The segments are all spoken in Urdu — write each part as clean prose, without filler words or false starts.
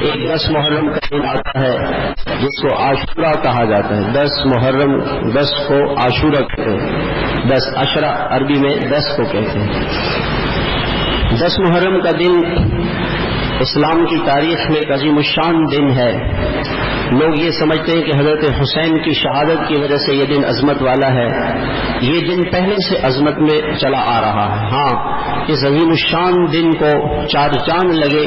ایک 10 محرم کا دن آتا ہے جس کو عاشورہ کہا جاتا ہے. 10 محرم، 10 کو عاشورہ کہتے ہیں. 10 عشرہ عربی میں 10 کو کہتے ہیں. 10 محرم کا دن اسلام کی تاریخ میں ایک عظیم الشان دن ہے. لوگ یہ سمجھتے ہیں کہ حضرت حسین کی شہادت کی وجہ سے یہ دن عظمت والا ہے. یہ دن پہلے سے عظمت میں چلا آ رہا ہے. ہاں، اس عظیم الشان دن کو 4 چاند لگے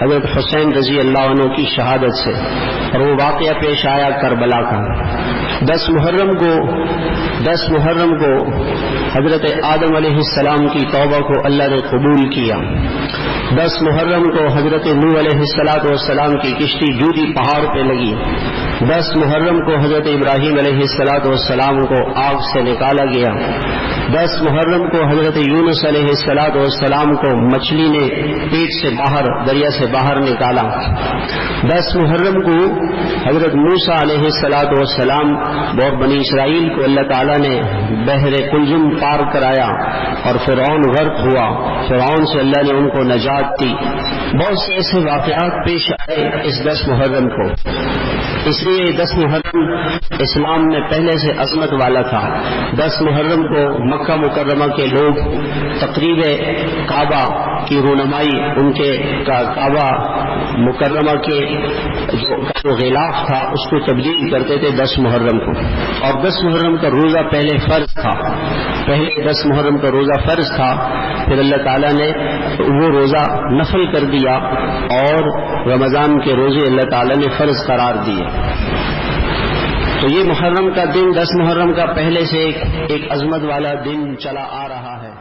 حضرت حسین رضی اللہ عنہ کی شہادت سے، اور وہ واقعہ پیش آیا کربلا کا. 10 محرم کو حضرت آدم علیہ السلام کی توبہ کو اللہ نے قبول کیا. 10 محرم کو حضرت نوح علیہ السلام کی کشتی جودی پہاڑ پہ لگی. 10 محرم کو حضرت ابراہیم علیہ السلام کو آگ سے نکالا گیا. 10 محرم کو حضرت یونس علیہ السلام کو مچھلی نے پیٹ سے باہر، دریا سے باہر نکالا. 10 محرم کو حضرت موسیٰ علیہ السلام اور بنی اسرائیل کو اللہ تعالیٰ نے بحر قلزم پار کرایا اور فرعون غرق ہوا. فرعون سے اللہ نے ان کو نجات دی. بہت سے ایسے واقعات پیش آئے اس 10 محرم کو. اس لیے 10 محرم اسلام میں پہلے سے عظمت والا تھا. 10 محرم کو مکہ مکرمہ کے لوگ تقریب کعبہ کی رونمائی، ان کے کعبہ مکرمہ کے جو غلاف تھا اس کو تبدیل کرتے تھے 10 محرم کو. اور 10 محرم کا روزہ پہلے فرض تھا. پہلے 10 محرم کا روزہ فرض تھا، پھر اللہ تعالیٰ نے وہ روزہ نفل کر دیا اور رمضان کے روزے اللہ تعالیٰ نے فرض قرار دیے. تو یہ محرم کا دن 10 محرم کا پہلے سے ایک عظمت والا دن چلا آ رہا ہے.